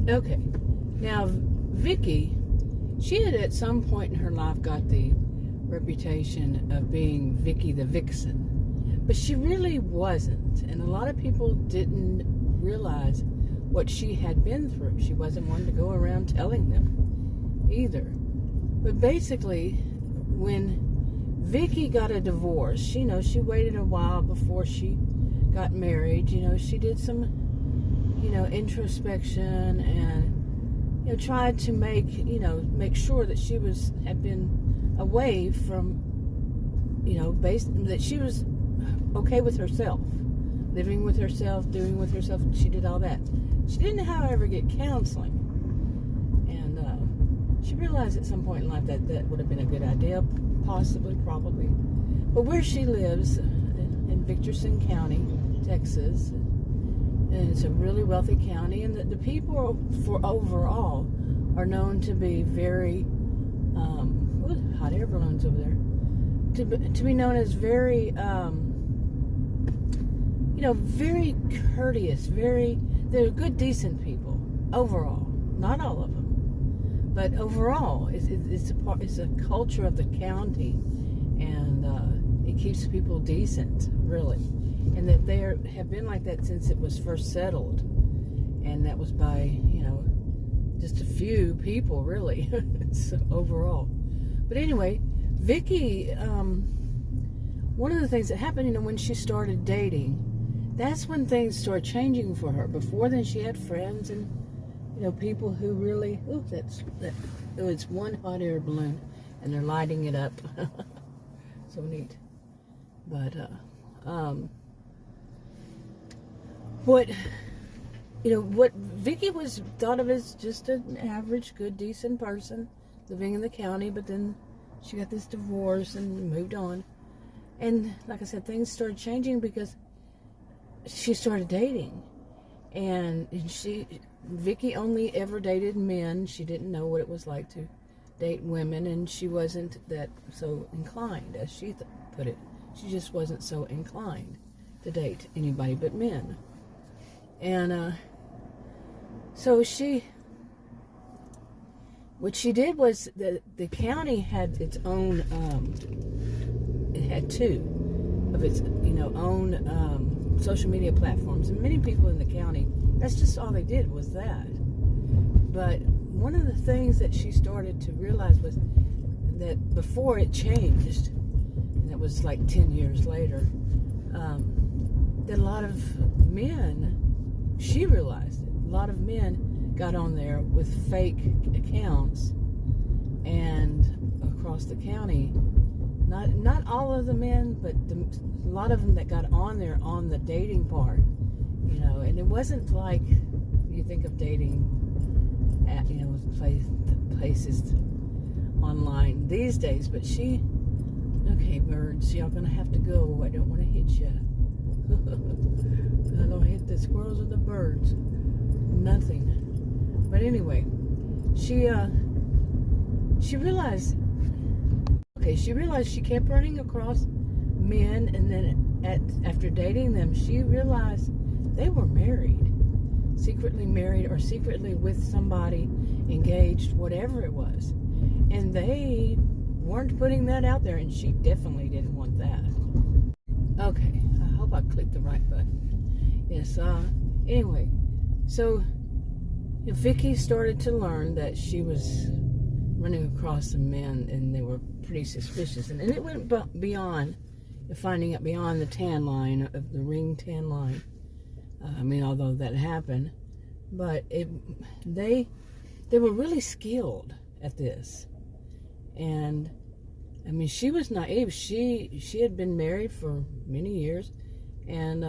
Okay. Now, Vicky, she had at some point in her life got the reputation of being Vicky the Vixen, but she really wasn't, and a lot of people didn't realize what she had been through. She wasn't one to go around telling them either. But basically, when Vicky got a divorce, she waited a while before she got married. She did some introspection and tried to make sure that she had been away from that she was okay with herself, living with herself, doing with herself. She did all that. She didn't, however, get counseling, and she realized at some point in life that would have been a good idea, possibly, probably. But where she lives in Vixen County, Texas, and it's a really wealthy county, and the people for overall are known to be very hot air balloons over there, to be known as very very courteous, they're good, decent people overall. Not all of them, but overall it's a culture of the county, and it keeps people decent, really. And that they have been like that since it was first settled, and that was by just a few people, really. So overall, but anyway, Vicky, one of the things that happened, when she started dating, that's when things started changing for her. Before then, she had friends and people who really, it's one hot air balloon, and they're lighting it up. So neat. But what Vicky was thought of as just an average, good, decent person living in the county, but then she got this divorce and moved on. And like I said, things started changing because she started dating, and Vicky only ever dated men. She didn't know what it was like to date women, and she wasn't that so inclined, as she put it. She just wasn't so inclined to date anybody but men. And so what she did was the county had its own, it had two of its own social media platforms, and many people in the county, that's just all they did was that. But one of the things that she started to realize was that before it changed, and it was like 10 years later, that a lot of men, she realized it, a lot of men got on there with fake accounts, and across the county, not all of the men, but a lot of them that got on there on the dating part, and it wasn't like you think of dating at places online these days. But okay, birds, y'all gonna have to go. I don't want to hit you. I don't hit the squirrels or the birds. Nothing. But anyway, she realized. Okay, she realized she kept running across men, and then after dating them, she realized they were married, secretly married, or secretly with somebody, engaged, whatever it was. And they weren't putting that out there, and she definitely didn't want that. Okay, I hope I clicked the right button. Yes, anyway, so Vicky started to learn that she was running across some men, and they were pretty suspicious, and it went beyond finding out beyond the tan line of the ring tan line. Although that happened, but they were really skilled at this. And she was naive. She had been married for many years, and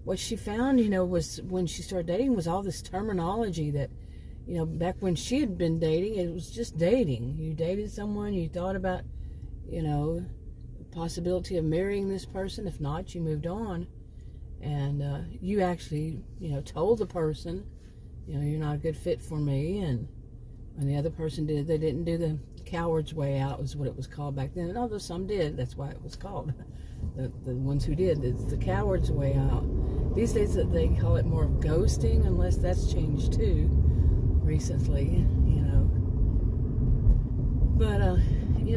what she found, was when she started dating, was all this terminology that, back when she had been dating, it was just dating. You dated someone, you thought about, the possibility of marrying this person. If not, you moved on. And you actually, told the person, you're not a good fit for me. And when the other person they didn't do the coward's way out, was what it was called back then. And although some did, that's why it was called. The ones who did, it's the coward's way out. These days they call it more of ghosting, unless that's changed too recently, But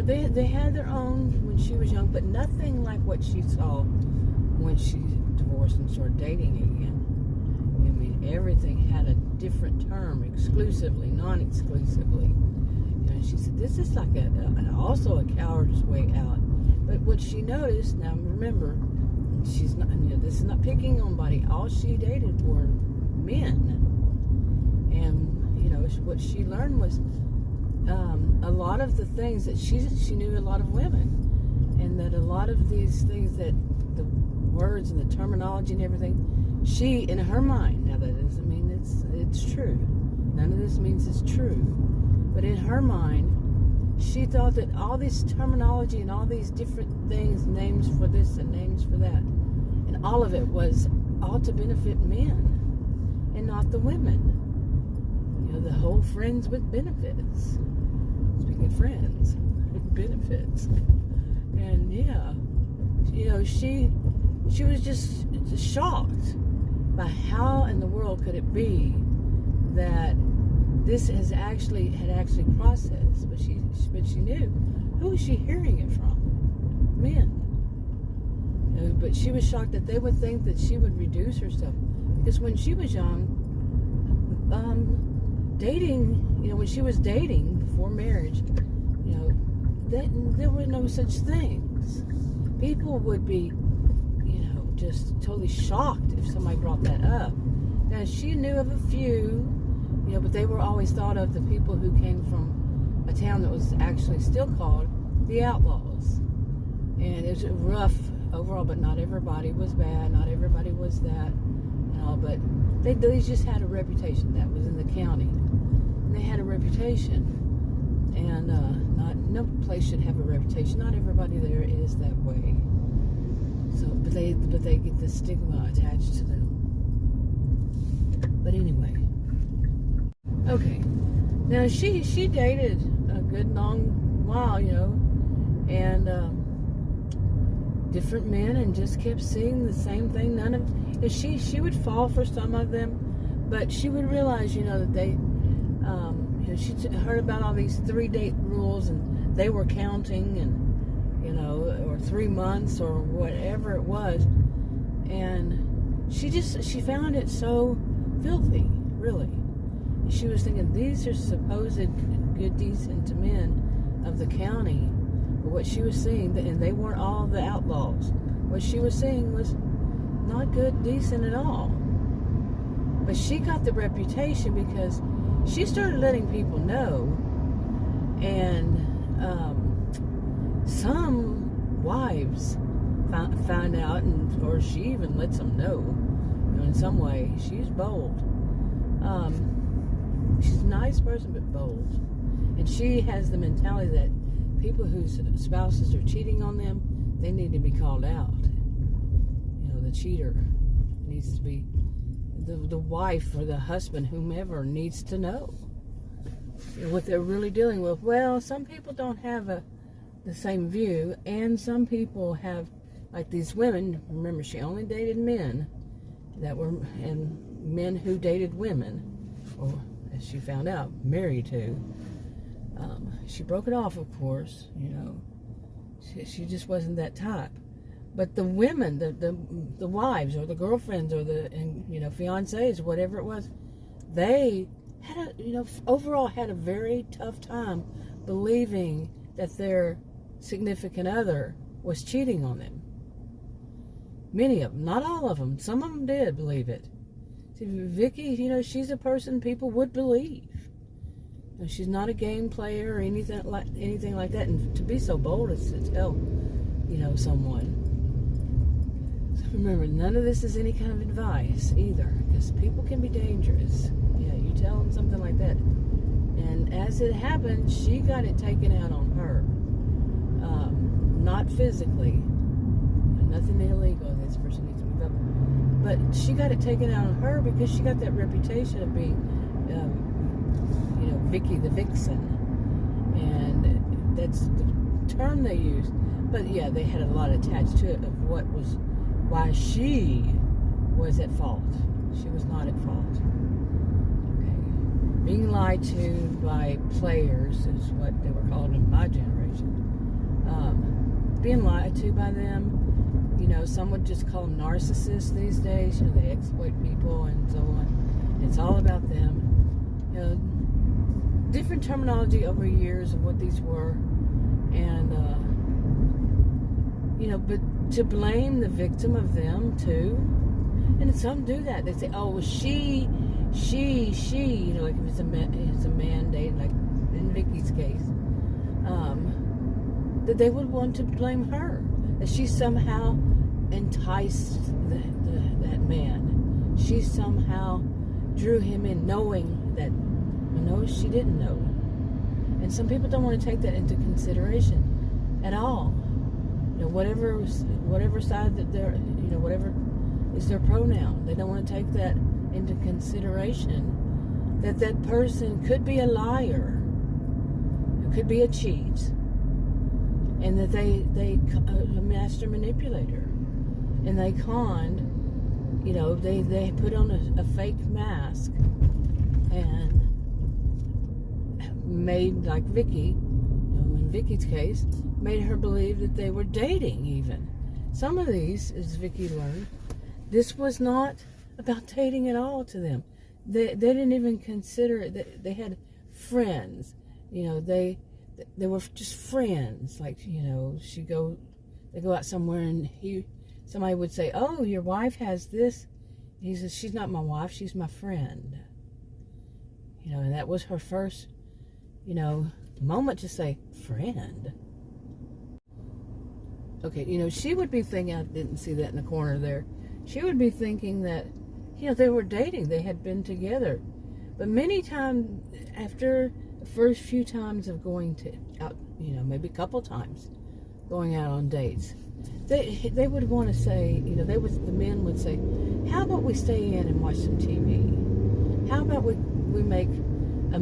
they had their own when she was young, but nothing like what she saw when she divorced and started dating again. I mean, everything had a different term: exclusively, non-exclusively. She said this is like also a coward's way out. But what she noticed, now remember, she's not. This is not picking on anybody. All she dated were men, and what she learned was a lot of the things that she knew a lot of women, and that a lot of these things, that the words and the terminology and everything, she, in her mind, now that doesn't mean it's true. None of this means it's true, but in her mind, she thought that all this terminology and all these different things, names for this and names for that, and all of it was all to benefit men and not the women. The whole friends with benefits. Speaking of friends with benefits. And she was just shocked by how in the world could it be that this had actually processed. But she knew. Who was she hearing it from? Men. But she was shocked that they would think that she would reduce herself. Because when she was young, dating, when she was dating before marriage, there were no such things. People would be, just totally shocked if somebody brought that up. Now, she knew of a few, but they were always thought of the people who came from a town that was actually still called the Outlaws. And it was rough overall, but not everybody was bad, not everybody was that, but they just had a reputation. That was in the county. And they had a reputation, and no place should have a reputation. Not everybody there is that way. So, but they get the stigma attached to them. But anyway, okay. Now she dated a good long while, and different men, and just kept seeing the same thing. None of she would fall for some of them, but she would realize, that they. She heard about all these 3-date rules, and they were counting, and or 3 months or whatever it was, and she found it so filthy, really. She was thinking, these are supposed good, decent men of the county, but what she was seeing, and they weren't all the outlaws. What she was seeing was not good, decent at all. But she got the reputation because she started letting people know, and some wives find out, or she even lets them know, in some way. She's bold. She's a nice person, but bold. And she has the mentality that people whose spouses are cheating on them, they need to be called out. The cheater needs to be, the wife or the husband, whomever, needs to know what they're really dealing with. Well, some people don't have the same view, and some people have, like these women. Remember, she only dated men and men who dated women, or as she found out, married to. She broke it off, of course. She just wasn't that type. But the women, the wives or the girlfriends or the fiancés, whatever it was, they had overall had a very tough time believing that their significant other was cheating on them. Many of them, not all of them. Some of them did believe it. See, Vicky, she's a person people would believe. She's not a game player or anything like that. And to be so bold as to tell, someone. Remember, none of this is any kind of advice either, because people can be dangerous. Yeah, you tell them something like that. And as it happened, she got it taken out on her. Not physically. Nothing illegal. This person needs to move up. But she got it taken out on her because she got that reputation of being, Vicky the Vixen. And that's the term they used. But yeah, they had a lot attached to it of why she was at fault. She was not at fault. Okay. Being lied to by players is what they were called in my generation. Being lied to by them, some would just call them narcissists these days. They exploit people and so on. It's all about them. Different terminology over years of what these were. And, but to blame the victim of them too. And some do that. They say, oh, well, she, like if it's a man dating, like in Vicky's case, that they would want to blame her. That she somehow enticed that man. She somehow drew him in knowing that, no, she didn't know. And some people don't want to take that into consideration at all. Whatever side that they're, whatever is their pronoun, they don't want to take that into consideration, that person could be a liar, could be a cheat, and that they a master manipulator, and they conned, they put on a fake mask and made, like Vicky, in Vicky's case, made her believe that they were dating even. Some of these, as Vicky learned, this was not about dating at all to them. They didn't even consider it. They had friends. They were just friends. Like, they go out somewhere and somebody would say, oh, your wife has this. He says, she's not my wife, she's my friend. And that was her first, moment to say, friend. Okay, she would be thinking, I didn't see that in the corner there. She would be thinking that, they were dating, they had been together. But many times, after the first few times of going out, maybe a couple times, going out on dates, they would want to say, the men would say, how about we stay in and watch some TV? How about we make a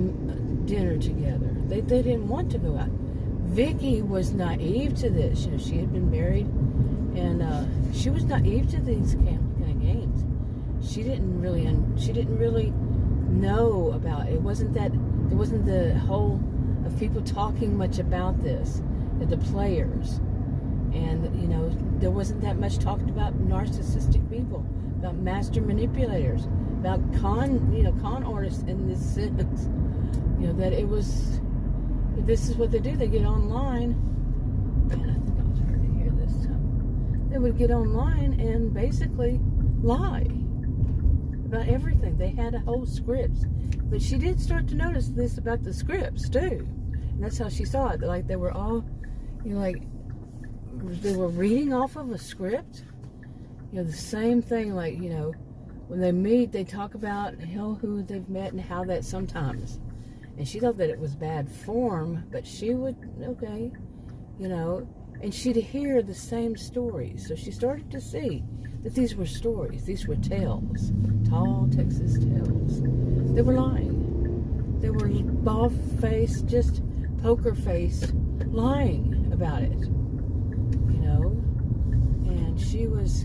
dinner together? They didn't want to go out. Vicky was naive to this. She had been married, and she was naive to these kind of games. She didn't really know about it. It wasn't the whole of people talking much about this, the players, and there wasn't that much talked about narcissistic people, about master manipulators, about con artists in this sense. That it was. This is what they do. They get online, and I think I was hard to hear this time. They would get online and basically lie about everything. They had a whole script. But she did start to notice this about the scripts too. And that's how she saw it. Like they were all, they were reading off of a script. The same thing, like, when they meet, they talk about who they've met and how that sometimes. And she thought that it was bad form, but she would, and she'd hear the same stories. So she started to see that these were stories. These were tales. Tall Texas tales. They were lying. They were bald-faced, just poker-faced, lying about it. And she was,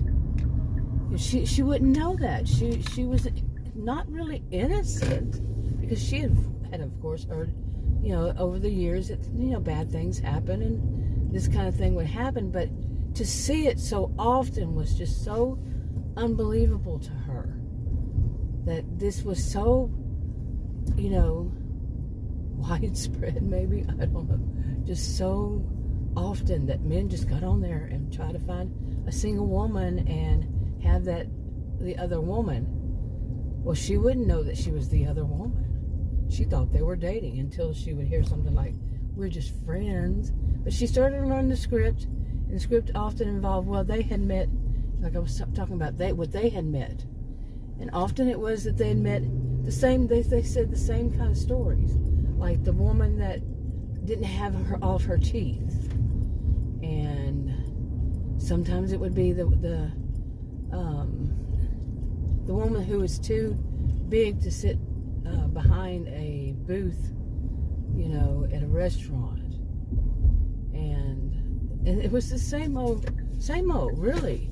she wouldn't know that. She was not really innocent, because she had of course heard, over the years that, bad things happen and this kind of thing would happen, but to see it so often was just so unbelievable to her, that this was so, widespread, maybe, I don't know, just so often that men just got on there and tried to find a single woman and have the other woman. Well, she wouldn't know that she was the other woman. She thought they were dating until she would hear something like, we're just friends. But she started to learn the script, and the script often involved, well, they had met, like I was talking about, what they had met. And often it was that they had met the same, they said the same kind of stories. Like the woman that didn't have all of her teeth. And sometimes it would be the woman who was too big to sit behind a booth, at a restaurant, and it was the same old, really,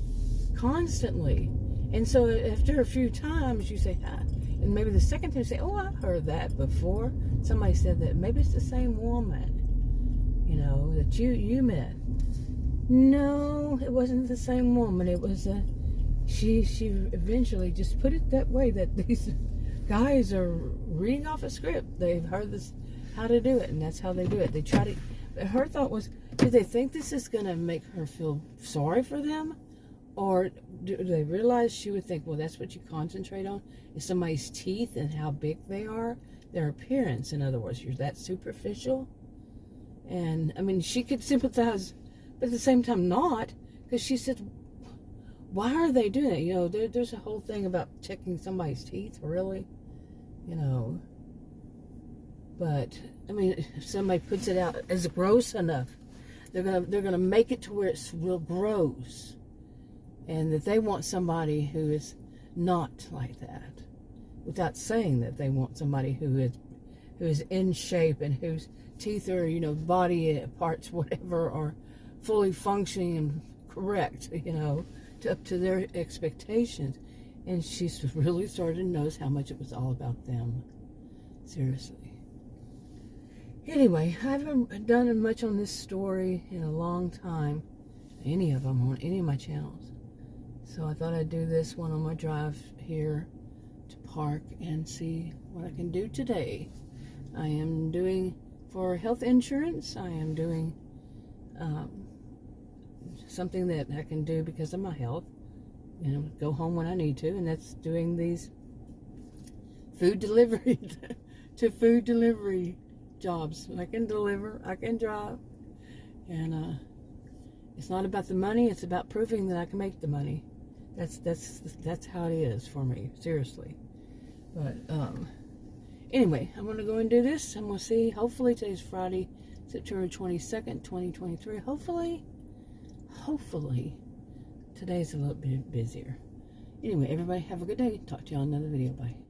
constantly. And so after a few times, you say, and maybe the second time you say, oh, I've heard that before. Somebody said that. Maybe it's the same woman, that you met. No, it wasn't the same woman. It was she eventually just put it that way, that these guys are reading off a script. They've heard this, how to do it, and that's how they do it. They try to, but her thought was, do they think this is going to make her feel sorry for them? Or do they realize she would think, well, that's what you concentrate on, is somebody's teeth and how big they are, their appearance, in other words, you're that superficial? And, I mean, she could sympathize, but at the same time not, because she said, why are they doing it? There's a whole thing about checking somebody's teeth, really, But, I mean, if somebody puts it out as gross enough, they're gonna make it to where it's real gross. And that they want somebody who is not like that, without saying that they want somebody who is in shape and whose teeth are, body parts, whatever, are fully functioning and correct, up to their expectations. And she's really started to notice how much it was all about them. Seriously. Anyway, I haven't done much on this story in a long time, any of them on any of my channels. So I thought I'd do this one on my drive here to park and see what I can do today. I am doing, for health insurance, I am doing something that I can do because of my health. Go home when I need to, and that's doing these food delivery to food delivery jobs. I can deliver, I can drive, and it's not about the money, it's about proving that I can make the money. That's how it is for me, seriously. But anyway, I'm gonna go and do this. I'm gonna see, hopefully today's Friday, September 22nd, 2023. Hopefully today's a little bit busier. Anyway, everybody have a good day. Talk to y'all in another video. Bye.